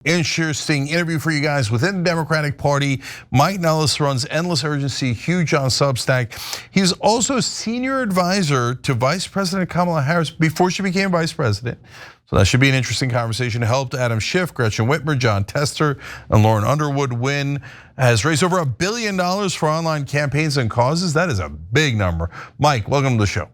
Interesting interview for you guys within the Democratic Party. Mike Nellis runs Endless Urgency, huge on Substack. He's also senior advisor to Vice President Kamala Harris before she became vice president. So that should be an interesting conversation. Helped Adam Schiff, Gretchen Whitmer, John Tester, and Lauren Underwood win. Has raised over $1 billion for online campaigns and causes. That is a big number. Mike, welcome to the show.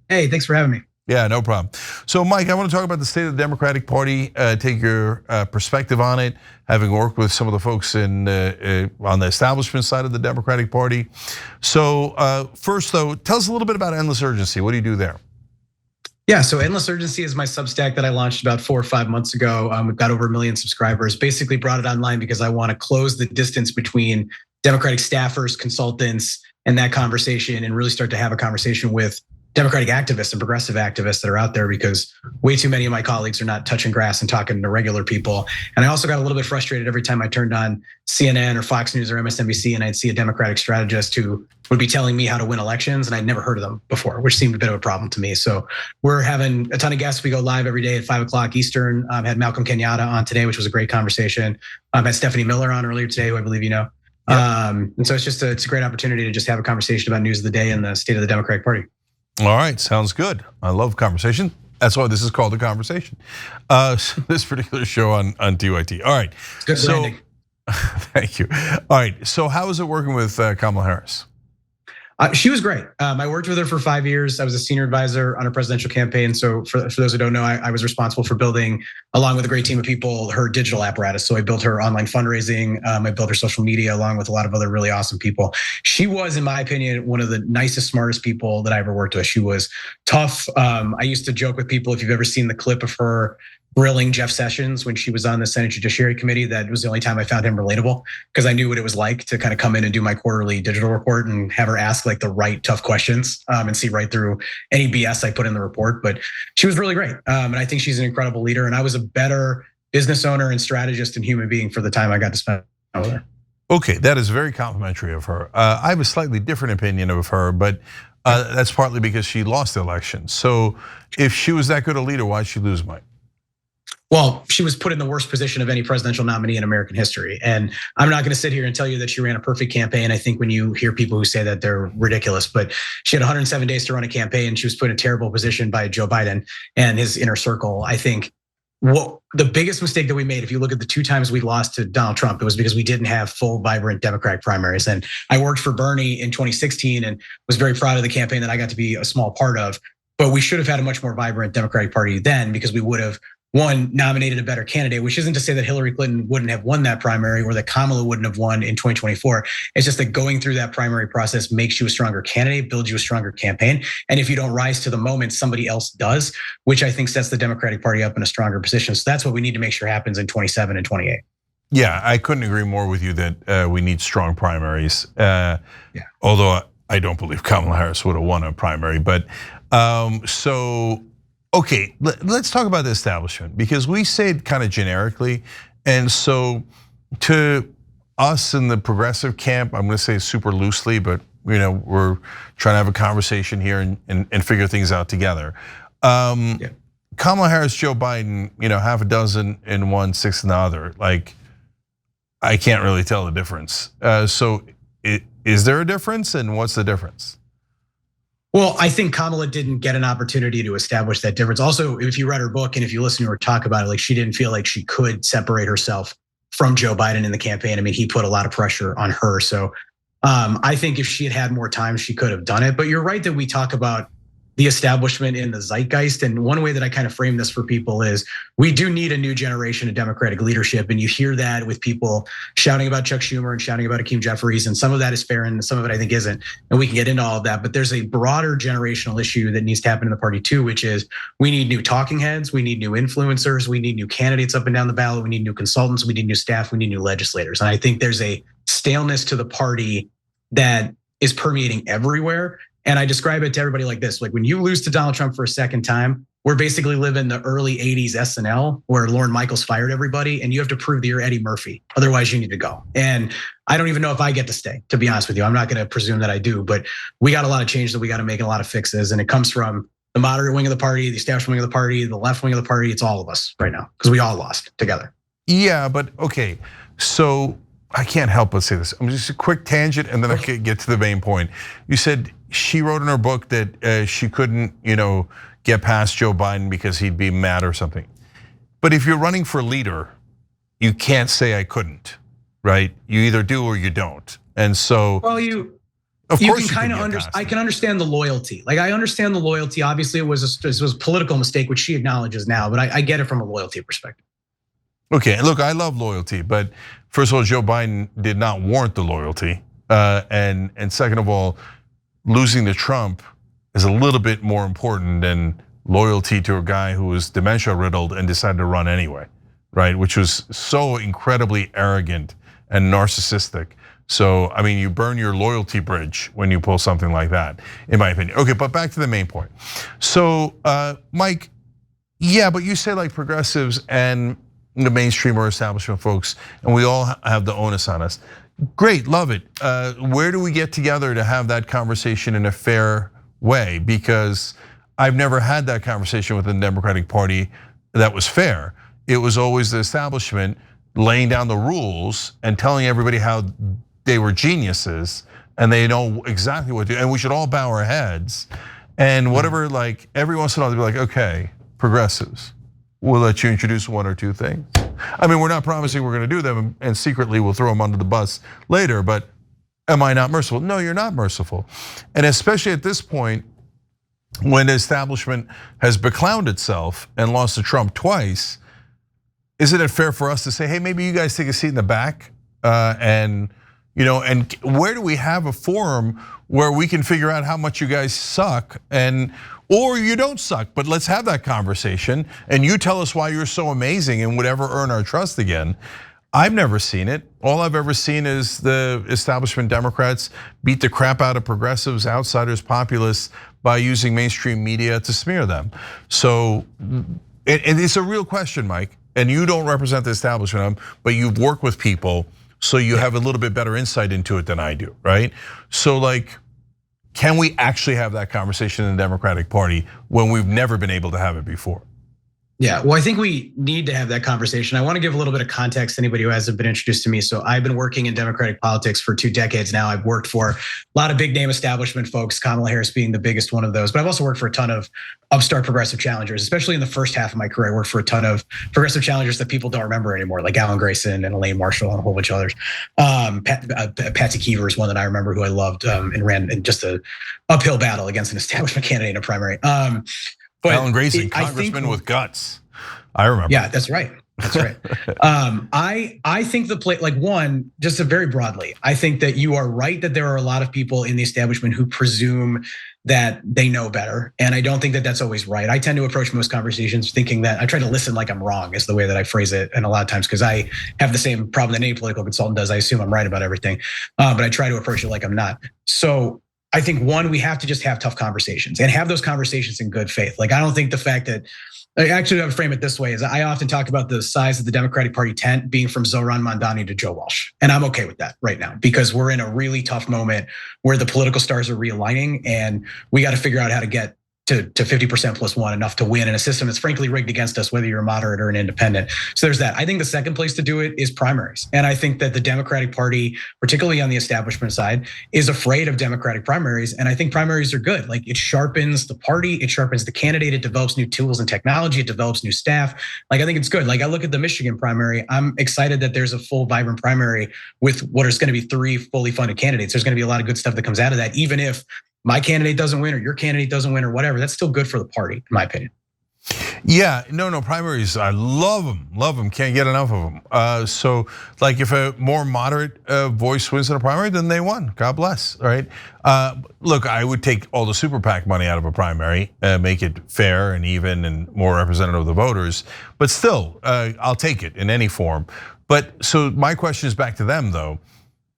Hey, thanks for having me. Yeah, no problem. So Mike, I want to talk about the state of the Democratic Party, take your perspective on it, having worked with some of the folks on the establishment side of the Democratic Party. So first though, tell us a little bit about Endless Urgency. What do you do there? Yeah, so Endless Urgency is my Substack that I launched about 4 or 5 months ago. We've got over 1 million subscribers. Basically brought it online because I want to close the distance between Democratic staffers, consultants, and that conversation, and really start to have a conversation with Democratic activists and progressive activists that are out there, because way too many of my colleagues are not touching grass and talking to regular people. And I also got a little bit frustrated every time I turned on CNN or Fox News or MSNBC and I'd see a Democratic strategist who would be telling me how to win elections, and I'd never heard of them before, which seemed a bit of a problem to me. So we're having a ton of guests. We go live every day at 5 o'clock Eastern. Had Malcolm Kenyatta on today, which was a great conversation. Had Stephanie Miller on earlier today, who I believe you know. Yep. And so it's a great opportunity to just have a conversation about news of the day and the state of the Democratic Party. All right, sounds good. I love conversation. That's why this is called The Conversation. This particular show on TYT. All right. Good branding. Thank you. All right, so how is it working with Kamala Harris? She was great. I worked with her for 5 years. I was a senior advisor on her presidential campaign. So for those who don't know, I was responsible for building, along with a great team of people, her digital apparatus. So I built her online fundraising. I built her social media along with a lot of other really awesome people. She was, in my opinion, one of the nicest, smartest people that I ever worked with. She was tough. I used to joke with people, if you've ever seen the clip of her grilling Jeff Sessions when she was on the Senate Judiciary Committee, that was the only time I found him relatable, because I knew what it was like to kind of come in and do my quarterly digital report and have her ask like the right tough questions and see right through any BS I put in the report. But she was really great. And I think she's an incredible leader. And I was a better business owner and strategist and human being for the time I got to spend with her. Okay, that is very complimentary of her. I have a slightly different opinion of her, but that's partly because she lost the election. So if she was that good a leader, why did she lose, Mike? Well, she was put in the worst position of any presidential nominee in American history. And I'm not gonna sit here and tell you that she ran a perfect campaign. I think when you hear people who say that, they're ridiculous. But she had 107 days to run a campaign. She was put in a terrible position by Joe Biden and his inner circle. I think what the biggest mistake that we made, if you look at the 2 times we lost to Donald Trump, it was because we didn't have full, vibrant Democratic primaries. And I worked for Bernie in 2016 and was very proud of the campaign that I got to be a small part of. But we should have had a much more vibrant Democratic Party then, because we would have, one, nominated a better candidate, which isn't to say that Hillary Clinton wouldn't have won that primary or that Kamala wouldn't have won in 2024. It's just that going through that primary process makes you a stronger candidate, builds you a stronger campaign. And if you don't rise to the moment, somebody else does, which I think sets the Democratic Party up in a stronger position. So that's what we need to make sure happens in 27 and 28. Yeah, I couldn't agree more with you that we need strong primaries. Although I don't believe Kamala Harris would have won a primary, but okay, let's talk about the establishment, because we say it kind of generically. And so to us in the progressive camp, I'm gonna say super loosely, but we're trying to have a conversation here and figure things out together. Kamala Harris, Joe Biden, half a dozen in one, 6 in the other. Like, I can't really tell the difference. So is there a difference, and what's the difference? Well, I think Kamala didn't get an opportunity to establish that difference. Also, if you read her book and if you listen to her talk about it, like, she didn't feel like she could separate herself from Joe Biden in the campaign. I mean, he put a lot of pressure on her. So I think if she had had more time, she could have done it. But you're right that we talk about the establishment in the zeitgeist. And one way that I kind of frame this for people is we do need a new generation of Democratic leadership. And you hear that with people shouting about Chuck Schumer and shouting about Hakeem Jeffries. And some of that is fair and some of it I think isn't. And we can get into all of that. But there's a broader generational issue that needs to happen in the party too, which is we need new talking heads. We need new influencers. We need new candidates up and down the ballot. We need new consultants. We need new staff. We need new legislators. And I think there's a staleness to the party that is permeating everywhere. And I describe it to everybody like this: like, when you lose to Donald Trump for a second time, we're basically living the early 80s SNL where Lorne Michaels fired everybody and you have to prove that you're Eddie Murphy. Otherwise you need to go. And I don't even know if I get to stay, to be honest with you. I'm not gonna presume that I do, but we got a lot of change that we gotta make, a lot of fixes. And it comes from the moderate wing of the party, the establishment wing of the party, the left wing of the party. It's all of us right now, because we all lost together. Yeah, but okay. So I can't help but say this. I'm just a quick tangent, and then I can get to the main point. You said she wrote in her book that she couldn't, get past Joe Biden because he'd be mad or something. But if you're running for leader, you can't say I couldn't, right? You either do or you don't. And so, well, of you course, can kind of understand. I can understand the loyalty. Like I understand the loyalty. Obviously, it was a political mistake, which she acknowledges now. But I get it from a loyalty perspective. Okay, look, I love loyalty, but first of all, Joe Biden did not warrant the loyalty, and second of all, losing to Trump is a little bit more important than loyalty to a guy who was dementia riddled and decided to run anyway, right? Which was so incredibly arrogant and narcissistic. So, I mean, you burn your loyalty bridge when you pull something like that, in my opinion. Okay, but back to the main point. So, Mike, yeah, but you say like progressives and the mainstream or establishment folks, and we all have the onus on us. Great, love it. Where do we get together to have that conversation in a fair way? Because I've never had that conversation with the Democratic Party that was fair. It was always the establishment laying down the rules and telling everybody how they were geniuses and they know exactly what to do, and we should all bow our heads. And whatever, like every once in a while, they'd be like, okay, progressives, we'll let you introduce one or two things. I mean, we're not promising we're gonna do them, and secretly we'll throw them under the bus later, but am I not merciful? No, you're not merciful. And especially at this point, when the establishment has beclowned itself and lost to Trump twice, isn't it fair for us to say, hey, maybe you guys take a seat in the back, and where do we have a forum where we can figure out how much you guys suck, or you don't suck, but let's have that conversation and you tell us why you're so amazing and would ever earn our trust again. I've never seen it. All I've ever seen is the establishment Democrats beat the crap out of progressives, outsiders, populists by using mainstream media to smear them. So, and it's a real question, Mike, and you don't represent the establishment, but you've worked with people, so you have a little bit better insight into it than I do, right? So like, can we actually have that conversation in the Democratic Party when we've never been able to have it before? Yeah, well, I think we need to have that conversation. I want to give a little bit of context to anybody who hasn't been introduced to me. So I've been working in Democratic politics for 2 decades now. I've worked for a lot of big name establishment folks, Kamala Harris being the biggest one of those. But I've also worked for a ton of upstart progressive challengers, especially in the first half of my career. I worked for a ton of progressive challengers that people don't remember anymore, like Alan Grayson and Elaine Marshall and a whole bunch of others. Patsy Keever is one that I remember who I loved and ran in just an uphill battle against an establishment candidate in a primary. But Alan Grayson, congressman with guts. I remember. Yeah, that's right. That's right. I think the play, like one, just very broadly, I think that you are right that there are a lot of people in the establishment who presume that they know better. And I don't think that that's always right. I tend to approach most conversations thinking that I try to listen like I'm wrong is the way that I phrase it. And a lot of times, because I have the same problem that any political consultant does, I assume I'm right about everything. But I try to approach it like I'm not. So I think one, we have to just have tough conversations and have those conversations in good faith. Like I don't think the fact that, actually I would frame it this way, is I often talk about the size of the Democratic Party tent being from Zohran Mamdani to Joe Walsh. And I'm okay with that right now because we're in a really tough moment where the political stars are realigning and we got to figure out how to get to 50% plus one, enough to win in a system that's frankly rigged against us, whether you're a moderate or an independent. So there's that. I think the second place to do it is primaries. And I think that the Democratic Party, particularly on the establishment side, is afraid of Democratic primaries. And I think primaries are good. Like it sharpens the party, it sharpens the candidate, it develops new tools and technology, it develops new staff. Like I think it's good. Like I look at the Michigan primary, I'm excited that there's a full vibrant primary with what is gonna be 3 fully funded candidates. There's gonna be a lot of good stuff that comes out of that, even if my candidate doesn't win or your candidate doesn't win or whatever, that's still good for the party, in my opinion. Yeah, no, primaries, I love them, can't get enough of them. So like if a more moderate voice wins in a primary, then they won, God bless, right? Look, I would take all the super PAC money out of a primary, make it fair and even and more representative of the voters, but still, I'll take it in any form. But so my question is back to them though.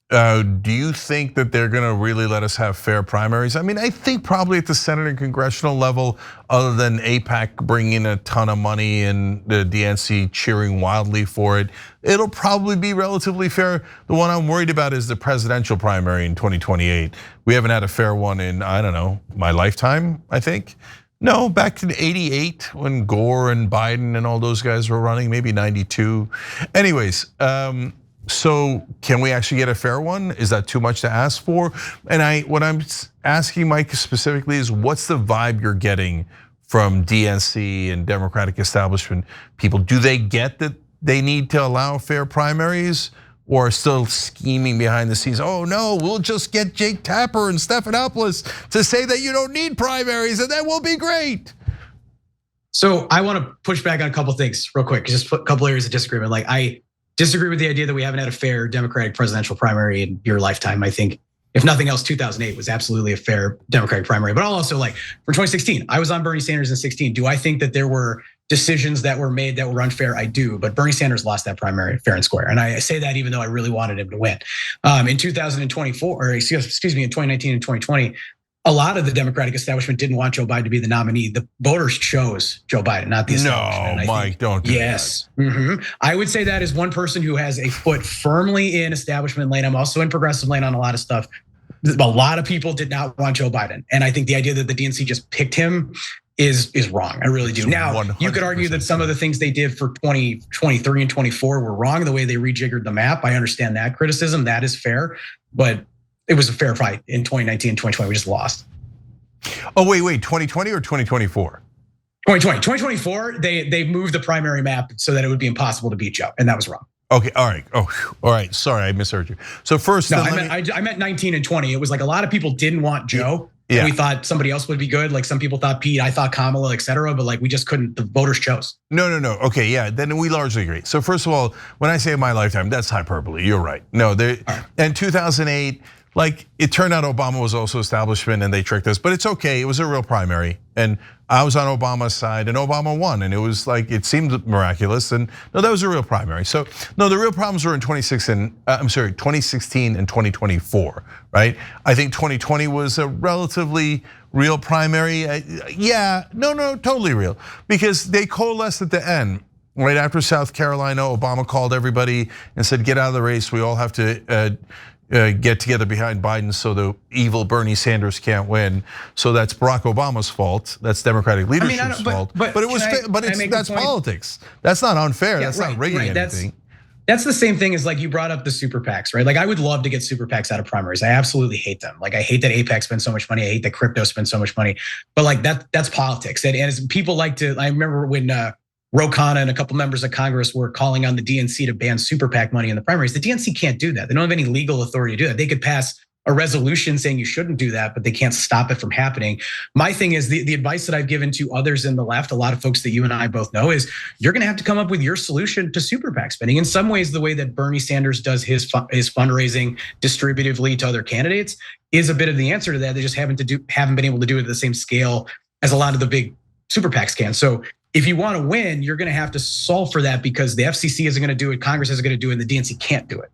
Do you think that they're gonna really let us have fair primaries? I mean, I think probably at the Senate and congressional level, other than AIPAC bringing in a ton of money and the DNC cheering wildly for it, it'll probably be relatively fair. The one I'm worried about is the presidential primary in 2028. We haven't had a fair one in, I don't know, my lifetime, I think. No, back in '88 when Gore and Biden and all those guys were running, maybe '92. Anyways, so can we actually get a fair one? Is that too much to ask for? And what I'm asking Mike specifically is, what's the vibe you're getting from DNC and Democratic establishment people? Do they get that they need to allow fair primaries, or still scheming behind the scenes? Oh no, we'll just get Jake Tapper and Stephanopoulos to say that you don't need primaries and that will be great. So I want to push back on a couple things real quick, just a couple areas of disagreement. Like, I disagree with the idea that we haven't had a fair Democratic presidential primary in your lifetime. I think, if nothing else, 2008 was absolutely a fair Democratic primary. But I'll also, like, for 2016, I was on Bernie Sanders in 16. Do I think that there were decisions that were made that were unfair? I do, but Bernie Sanders lost that primary fair and square. And I say that even though I really wanted him to win. In 2024, or excuse me, in 2019 and 2020, a lot of the Democratic establishment didn't want Joe Biden to be the nominee. The voters chose Joe Biden, not the establishment. No, Mike, don't do yes. that. I would say that as one person who has a foot firmly in establishment lane. I'm also in progressive lane on a lot of stuff. A lot of people did not want Joe Biden. And I think the idea that the DNC just picked him is wrong. I really do. Now, you could argue that some of the things they did for 2023 and 24 were wrong, the way they rejiggered the map. I understand that criticism, that is fair, but it was a fair fight in 2019 and 2020, we just lost. Oh, wait, 2020 or 2024? 2024, they moved the primary map so that it would be impossible to beat Joe, and that was wrong. Okay, all right. Oh, all right. Sorry, I misheard you. So first, no, I meant 19 and 20. It was like a lot of people didn't want Joe. Yeah. And we thought somebody else would be good. Like some people thought Pete, I thought Kamala, et cetera. But like we just couldn't. The voters chose. No. Okay, yeah. Then we largely agree. So first of all, when I say my lifetime, that's hyperbole. You're right. No, and 2008. Like, it turned out Obama was also establishment and they tricked us, but it's okay. It was a real primary. And I was on Obama's side and Obama won. And it was like, it seemed miraculous. And no, that was a real primary. So no, the real problems were in 2016 and 2024, right? I think 2020 was a relatively real primary. Yeah, no, totally real. Because they coalesced at the end. Right after South Carolina, Obama called everybody and said, get out of the race. We all have to get together behind Biden so the evil Bernie Sanders can't win. So that's Barack Obama's fault. That's Democratic leadership's fault. But that's politics. That's not unfair. That's not rigging anything. That's the same thing as like you brought up the super PACs, right? Like I would love to get super PACs out of primaries. I absolutely hate them. Like I hate that AIPAC spends so much money. I hate that crypto spends so much money. But like that's politics. And as people like to, I remember when Ro Khanna and a couple members of Congress were calling on the DNC to ban super PAC money in the primaries. The DNC can't do that. They don't have any legal authority to do that. They could pass a resolution saying you shouldn't do that, but they can't stop it from happening. My thing is the advice that I've given to others in the left, a lot of folks that you and I both know, is you're gonna have to come up with your solution to super PAC spending. In some ways, the way that Bernie Sanders does his fundraising distributively to other candidates is a bit of the answer to that. They just haven't been able to do it at the same scale as a lot of the big super PACs can. So if you want to win, you're going to have to solve for that because the FCC isn't going to do it, Congress isn't going to do it, and the DNC can't do it.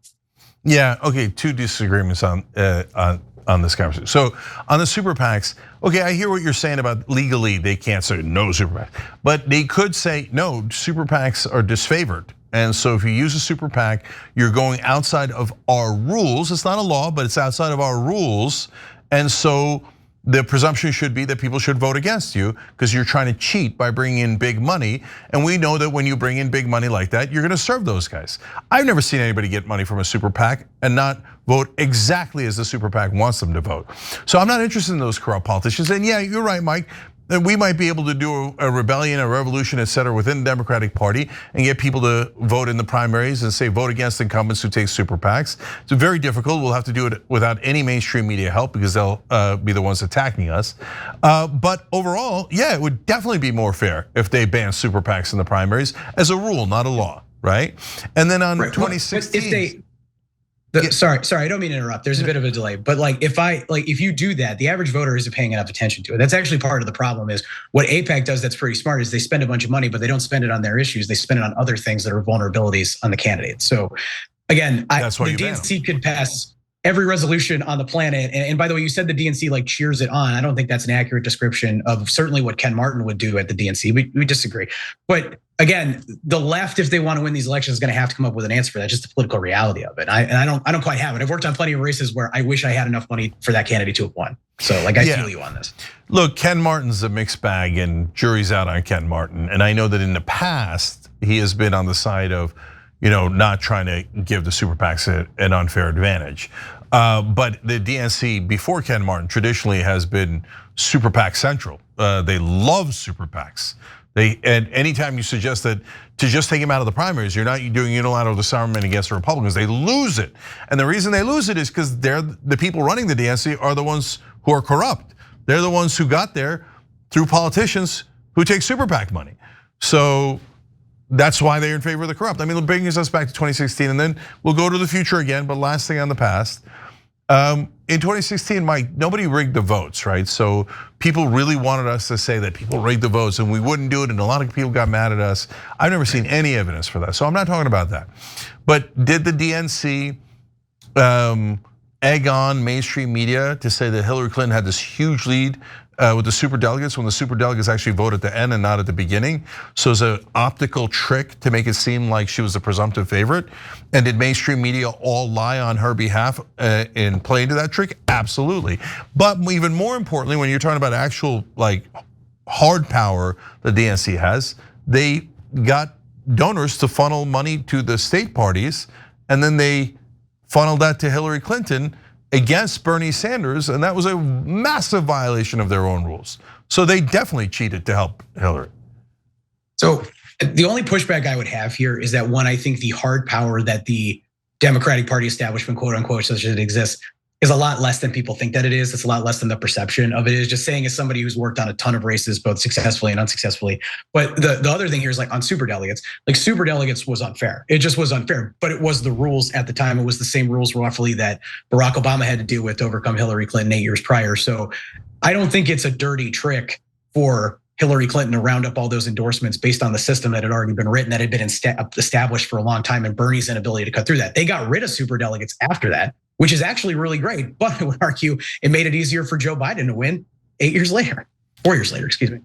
Yeah, okay, two disagreements on this conversation. So on the super PACs, okay, I hear what you're saying about legally they can't say no super PAC, but they could say no, super PACs are disfavored. And so if you use a super PAC, you're going outside of our rules. It's not a law, but it's outside of our rules. And so the presumption should be that people should vote against you because you're trying to cheat by bringing in big money. And we know that when you bring in big money like that, you're gonna serve those guys. I've never seen anybody get money from a super PAC and not vote exactly as the super PAC wants them to vote. So I'm not interested in those corrupt politicians. And yeah, you're right, Mike. We might be able to do a rebellion, a revolution, et cetera, within the Democratic Party and get people to vote in the primaries and say vote against incumbents who take super PACs. It's very difficult. We'll have to do it without any mainstream media help because they'll be the ones attacking us. But overall, yeah, it would definitely be more fair if they banned super PACs in the primaries as a rule, not a law, right? And then on 2016. Sorry, I don't mean to interrupt. There's a bit of a delay, but if you do that, the average voter isn't paying enough attention to it. That's actually part of the problem. Is what AIPAC does that's pretty smart is they spend a bunch of money, but they don't spend it on their issues. They spend it on other things that are vulnerabilities on the candidates. So again, the DNC could pass every resolution on the planet. And by the way, you said the DNC like cheers it on. I don't think that's an accurate description of certainly what Ken Martin would do at the DNC. We disagree. But again, the left, if they want to win these elections, is going to have to come up with an answer for that. Just the political reality of it. I don't quite have it. I've worked on plenty of races where I wish I had enough money for that candidate to have won. So like I feel you on this. Look, Ken Martin's a mixed bag, and jury's out on Ken Martin. And I know that in the past he has been on the side of, not trying to give the super PACs an unfair advantage. But the DNC before Ken Martin traditionally has been super PAC central. They love super PACs. And anytime you suggest that to just take him out of the primaries, you're not doing unilateral disarmament against the Republicans, they lose it. And the reason they lose it is because the people running the DNC are the ones who are corrupt. They're the ones who got there through politicians who take super PAC money. So that's why they're in favor of the corrupt. I mean, it brings us back to 2016, and then we'll go to the future again, but last thing on the past. In 2016, Mike, nobody rigged the votes, right? So people really wanted us to say that people rigged the votes and we wouldn't do it, and a lot of people got mad at us. I've never seen any evidence for that, so I'm not talking about that. But did the DNC egg on mainstream media to say that Hillary Clinton had this huge lead with the superdelegates when the superdelegates actually vote at the end and not at the beginning? So it's an optical trick to make it seem like she was the presumptive favorite. And did mainstream media all lie on her behalf in playing to that trick? Absolutely. But even more importantly, when you're talking about actual like hard power the DNC has, they got donors to funnel money to the state parties, and then they funneled that to Hillary Clinton against Bernie Sanders, and that was a massive violation of their own rules. So they definitely cheated to help Hillary. So the only pushback I would have here is that one, I think the hard power that the Democratic Party establishment, quote unquote, such as it exists, is a lot less than people think that it is. It's a lot less than the perception of it is. Just saying as somebody who's worked on a ton of races, both successfully and unsuccessfully. But the other thing here is like on superdelegates, like superdelegates was unfair. It just was unfair, but it was the rules at the time. It was the same rules roughly that Barack Obama had to deal with to overcome Hillary Clinton 8 years prior. So I don't think it's a dirty trick for Hillary Clinton to round up all those endorsements based on the system that had already been written, that had been established for a long time, and Bernie's inability to cut through that. They got rid of superdelegates after that, which is actually really great. But I would argue it made it easier for Joe Biden to win 4 years later, excuse me.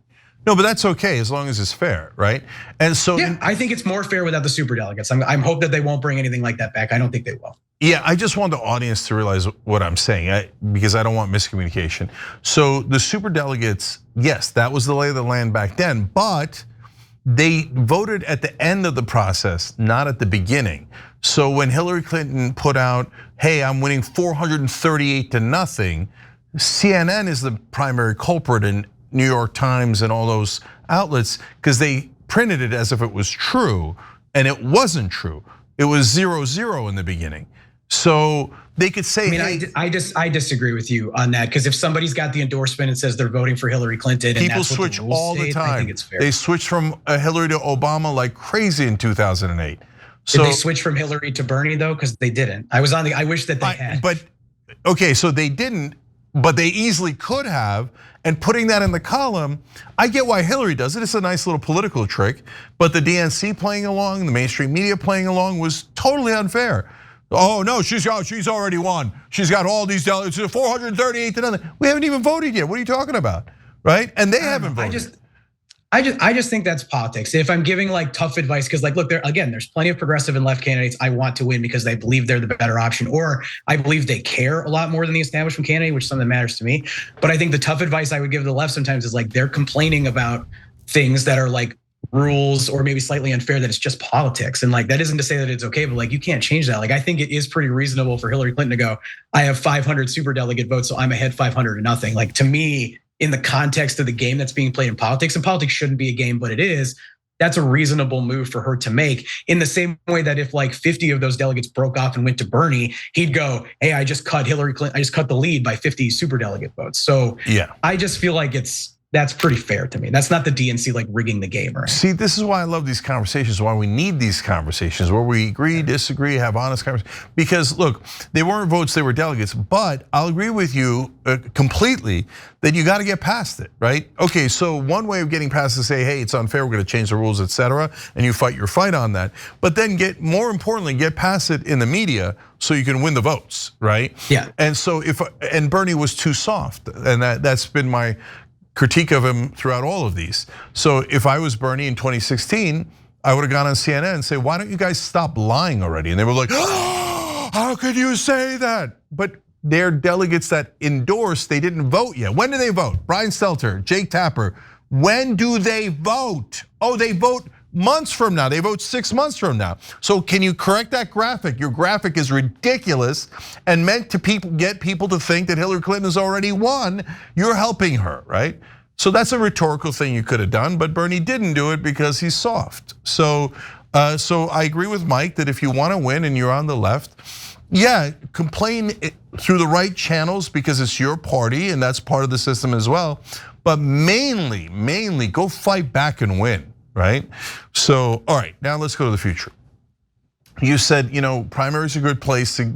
No, but that's okay as long as it's fair, right? And so yeah, I think it's more fair without the superdelegates. I'm hope that they won't bring anything like that back. I don't think they will. Yeah, I just want the audience to realize what I'm saying because I don't want miscommunication. So the superdelegates, yes, that was the lay of the land back then, but they voted at the end of the process, not at the beginning. So when Hillary Clinton put out, hey, I'm winning 438 to nothing, CNN is the primary culprit in New York Times and all those outlets because they printed it as if it was true, and it wasn't true. It was 0-0 in the beginning. So they could say, I disagree with you on that, because if somebody's got the endorsement and says they're voting for Hillary Clinton, and people that's what switch all the time. I think it's fair. They switched from Hillary to Obama like crazy in 2008. So, did they switch from Hillary to Bernie though? Because they didn't. I wish that they had. But okay, so they didn't, but they easily could have. And putting that in the column, I get why Hillary does it. It's a nice little political trick. But the DNC playing along, the mainstream media playing along was totally unfair. Oh no, she's already won. She's got all these delegates, 438 to nothing. We haven't even voted yet. What are you talking about, right? And they haven't voted. I just think that's politics. If I'm giving like tough advice, because like, look, there's plenty of progressive and left candidates I want to win because they believe they're the better option, or I believe they care a lot more than the establishment candidate, which is something that matters to me. But I think the tough advice I would give the left sometimes is like they're complaining about things that are like rules or maybe slightly unfair, that it's just politics. And like that isn't to say that it's okay, but like you can't change that. Like I think it is pretty reasonable for Hillary Clinton to go, I have 500 superdelegate votes, so I'm ahead 500 to nothing. Like to me, in the context of the game that's being played in politics, and politics shouldn't be a game, but it is, that's a reasonable move for her to make. In the same way that if like 50 of those delegates broke off and went to Bernie, he'd go, hey, I just cut Hillary Clinton, I just cut the lead by 50 superdelegate votes. So yeah, I just feel like it's that's pretty fair to me. That's not the DNC like rigging the game, right? See, this is why I love these conversations, why we need these conversations where we agree, disagree, have honest conversations. Because look, they weren't votes, they were delegates, but I'll agree with you completely that you got to get past it, right? Okay, so one way of getting past it is to say, hey, it's unfair, we're gonna change the rules, etc., and you fight your fight on that. But then more importantly, get past it in the media so you can win the votes, right? Yeah. And so and Bernie was too soft, and that's been my critique of him throughout all of these. So if I was Bernie in 2016, I would have gone on CNN and say, why don't you guys stop lying already? And they were like, oh, how could you say that? But they're delegates that endorsed, they didn't vote yet. When do they vote? Brian Stelter, Jake Tapper, when do they vote? Oh, they vote months from now, they vote 6 months from now. So can you correct that graphic? Your graphic is ridiculous and meant to get people to think that Hillary Clinton has already won. You're helping her, right? So that's a rhetorical thing you could have done, but Bernie didn't do it because he's soft. So I agree with Mike that if you want to win and you're on the left, yeah, complain through the right channels because it's your party and that's part of the system as well. But mainly go fight back and win. Right? So, all right, now let's go to the future. You said, primaries are a good place to,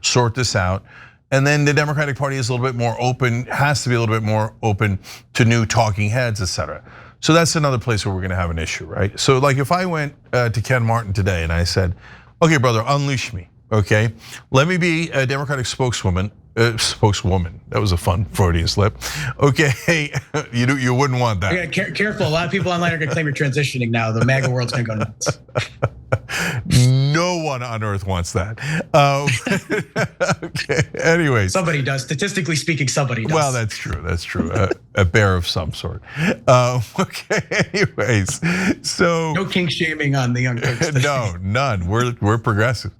sort this out. And then the Democratic Party is a little bit more open, has to be a little bit more open to new talking heads, et cetera. So that's another place where we're gonna have an issue, right? So like if I went to Ken Martin today and I said, okay, brother, unleash me, okay? Let me be a Democratic spokeswoman, that was a fun Freudian slip. Okay, you wouldn't want that. Yeah, careful, a lot of people online are gonna claim you're transitioning now. The MAGA world's gonna go nuts. No one on earth wants that. Okay, anyways. Somebody does, statistically speaking, somebody does. Well, that's true, a bear of some sort. Okay, anyways, so. No kink shaming on the Young Turks. No, none, we're progressive.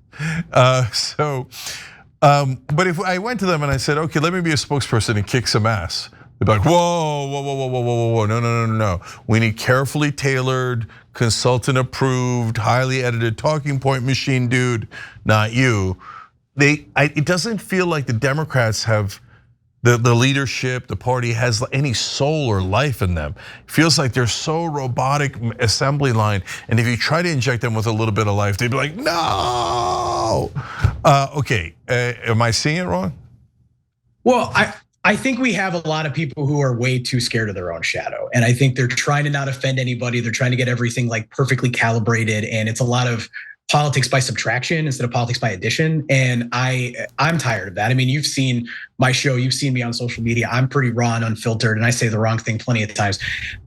But if I went to them and I said, okay, let me be a spokesperson and kick some ass. They'd be like, whoa, no. We need carefully tailored, consultant approved, highly edited talking point machine, dude, not you. It doesn't feel like the Democrats have the leadership, the party has any soul or life in them. It feels like they're so robotic assembly line. And if you try to inject them with a little bit of life, they'd be like, no. Okay, am I seeing it wrong? Well, I think we have a lot of people who are way too scared of their own shadow. And I think they're trying to not offend anybody. They're trying to get everything like perfectly calibrated. And it's a lot of politics by subtraction instead of politics by addition. And I'm tired of that. I mean, you've seen my show, you've seen me on social media. I'm pretty raw and unfiltered, and I say the wrong thing plenty of times.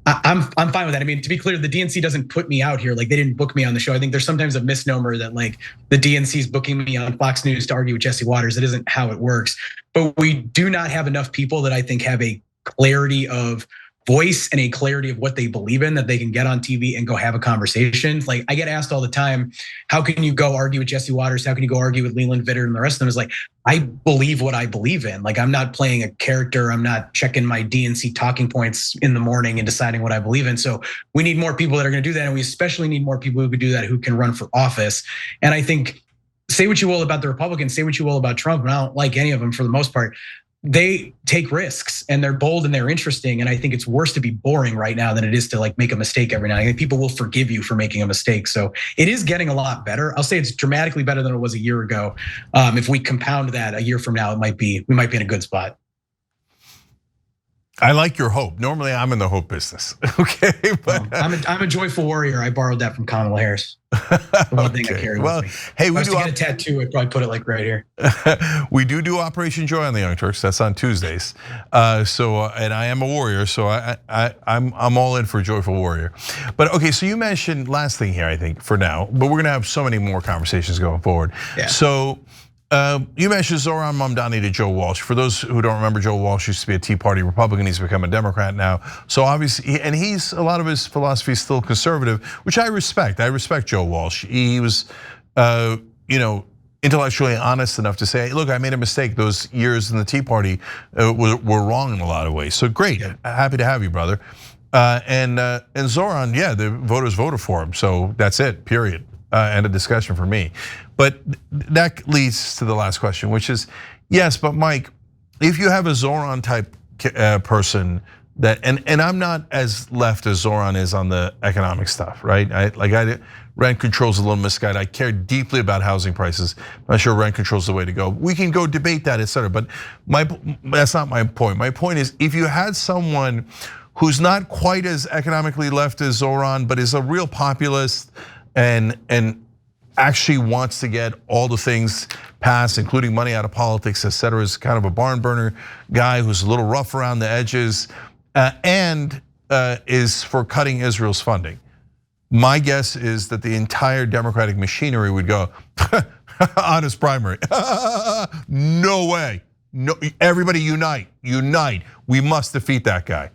I'm fine with that. I mean, to be clear, the DNC doesn't put me out here. Like, they didn't book me on the show. I think there's sometimes a misnomer that like the DNC is booking me on Fox News to argue with Jesse Waters. It isn't how it works. But we do not have enough people that I think have a clarity of voice and a clarity of what they believe in that they can get on TV and go have a conversation. Like, I get asked all the time, how can you go argue with Jesse Waters? How can you go argue with Leland Vittert and the rest of them? Is like, I believe what I believe in. Like, I'm not playing a character. I'm not checking my DNC talking points in the morning and deciding what I believe in. So we need more people that are gonna do that. And we especially need more people who can do that, who can run for office. And I think, say what you will about the Republicans, say what you will about Trump, and I don't like any of them for the most part. They take risks and they're bold and they're interesting. And I think it's worse to be boring right now than it is to like make a mistake every now and then. People will forgive you for making a mistake. So it is getting a lot better. I'll say it's dramatically better than it was a year ago. If we compound that a year from now, we might be in a good spot. I like your hope. Normally I'm in the hope business, okay? But I'm a joyful warrior. I borrowed that from Kamala Harris. The one thing I carry with me. Hey, we if I was do to get a tattoo, I'd probably put it like right here. We do Operation Joy on the Young Turks. That's on Tuesdays. And I am a warrior, so I'm all in for Joyful Warrior. But okay, so you mentioned last thing here, I think, for now, but we're gonna have so many more conversations going forward. Yeah. So you mentioned Zohran Mamdani to Joe Walsh. For those who don't remember, Joe Walsh used to be a Tea Party Republican. He's become a Democrat now. So obviously, and a lot of his philosophy is still conservative, which I respect. I respect Joe Walsh. He was, intellectually honest enough to say, look, I made a mistake. Those years in the Tea Party were wrong in a lot of ways. So great, happy to have you, brother. And Zohran, yeah, the voters voted for him. So that's it, period. End of discussion for me. But that leads to the last question, which is, yes, but Mike, if you have a Zohran type person that, and I'm not as left as Zoran is on the economic stuff, right? Rent control's a little misguided. I care deeply about housing prices. I'm not sure rent control's the way to go. We can go debate that, et cetera, but that's not my point. My point is, if you had someone who's not quite as economically left as Zoran, but is a real populist and actually wants to get all the things passed, including money out of politics, et cetera, is kind of a barn burner guy who's a little rough around the edges, and is for cutting Israel's funding. My guess is that the entire Democratic machinery would go, honest primary, no way, no, everybody unite. We must defeat that guy.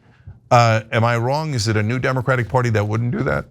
Am I wrong? Is it a new Democratic Party that wouldn't do that?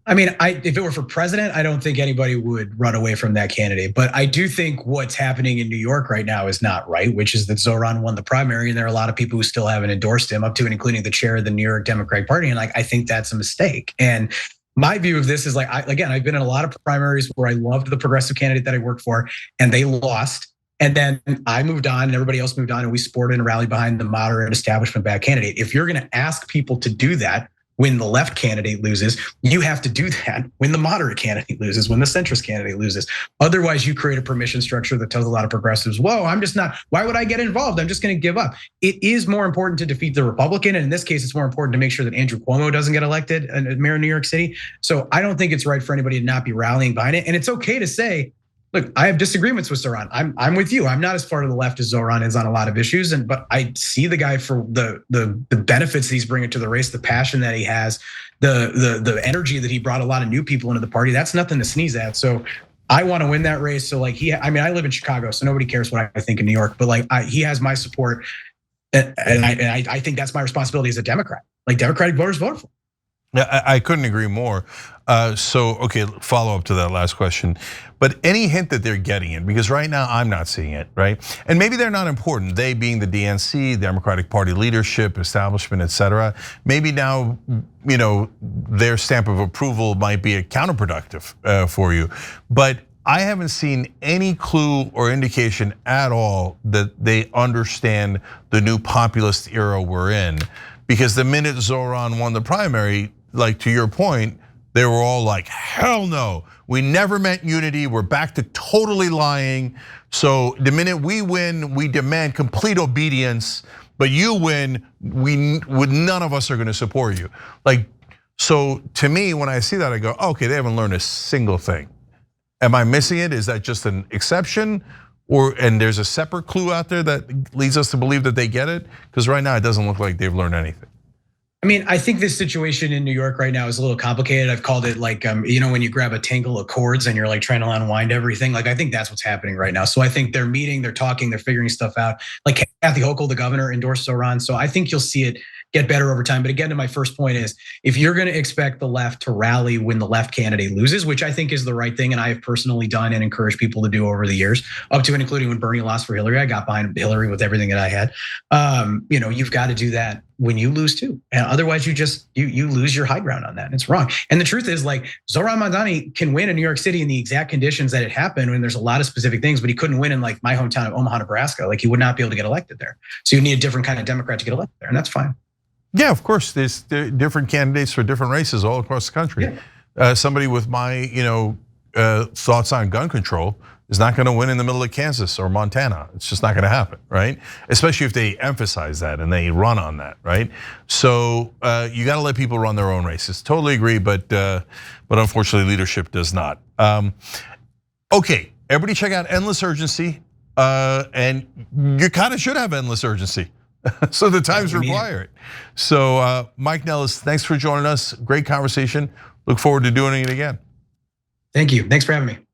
I mean, if it were for president, I don't think anybody would run away from that candidate. But I do think what's happening in New York right now is not right, which is that Zoran won the primary, and there are a lot of people who still haven't endorsed him, up to and including the chair of the New York Democratic Party. And I think that's a mistake. And my view of this is like, again, I've been in a lot of primaries where I loved the progressive candidate that I worked for, and they lost. And then I moved on, and everybody else moved on, and we supported and rallied behind the moderate establishment-backed candidate. If you're going to ask people to do that when the left candidate loses, you have to do that when the moderate candidate loses, when the centrist candidate loses. Otherwise, you create a permission structure that tells a lot of progressives, whoa, I'm just not, why would I get involved? I'm just gonna give up. It is more important to defeat the Republican, and in this case, it's more important to make sure that Andrew Cuomo doesn't get elected as mayor of New York City. So I don't think it's right for anybody to not be rallying behind it. And it's okay to say, look, I have disagreements with Zoran. I'm with you. I'm not as far to the left as Zoran is on a lot of issues, but I see the guy for the benefits that he's bringing to the race, the passion that he has, the energy that he brought a lot of new people into the party. That's nothing to sneeze at. So I want to win that race. So like I mean, I live in Chicago, so nobody cares what I think in New York. But like he has my support, and I think that's my responsibility as a Democrat. Like Democratic voters voted for him. Yeah, I couldn't agree more. So, okay, follow up to that last question. But any hint that they're getting it, because right now I'm not seeing it, right? And maybe they're not important, they being the DNC, Democratic Party leadership, establishment, et cetera. Maybe now, their stamp of approval might be counterproductive for you. But I haven't seen any clue or indication at all that they understand the new populist era we're in. Because the minute Zoran won the primary, like to your point, they were all like, hell no, we never meant unity, we're back to totally lying. So the minute we win, we demand complete obedience, but you win, none of us are gonna support you. Like, so to me, when I see that, I go, okay, they haven't learned a single thing. Am I missing it? Is that just an exception? And there's a separate clue out there that leads us to believe that they get it? Because right now it doesn't look like they've learned anything. I mean, I think this situation in New York right now is a little complicated. I've called it like, when you grab a tangle of cords and you're like trying to unwind everything. Like I think that's what's happening right now. So I think they're meeting, they're talking, they're figuring stuff out. Like Kathy Hochul, the governor, endorsed Zoran. So I think you'll see it get better over time. But again, to my first point is, if you're gonna expect the left to rally when the left candidate loses, which I think is the right thing, and I have personally done and encouraged people to do over the years, up to and including when Bernie lost for Hillary, I got behind Hillary with everything that I had. You've got to do that when you lose too. And otherwise you lose your high ground on that, and it's wrong. And the truth is, like, Zoran Mamdani can win in New York City in the exact conditions that it happened, when there's a lot of specific things, but he couldn't win in like my hometown of Omaha, Nebraska. Like he would not be able to get elected there. So you need a different kind of Democrat to get elected there, and that's fine. Yeah, of course, there's different candidates for different races all across the country. Yeah. Somebody with my thoughts on gun control is not gonna win in the middle of Kansas or Montana. It's just not gonna happen, right? Especially if they emphasize that and they run on that, right? So you gotta let people run their own races. Totally agree, but unfortunately leadership does not. Okay, everybody check out Endless Urgency, and you kind of should have endless urgency. So the times require it. So Mike Nellis, thanks for joining us. Great conversation. Look forward to doing it again. Thank you. Thanks for having me.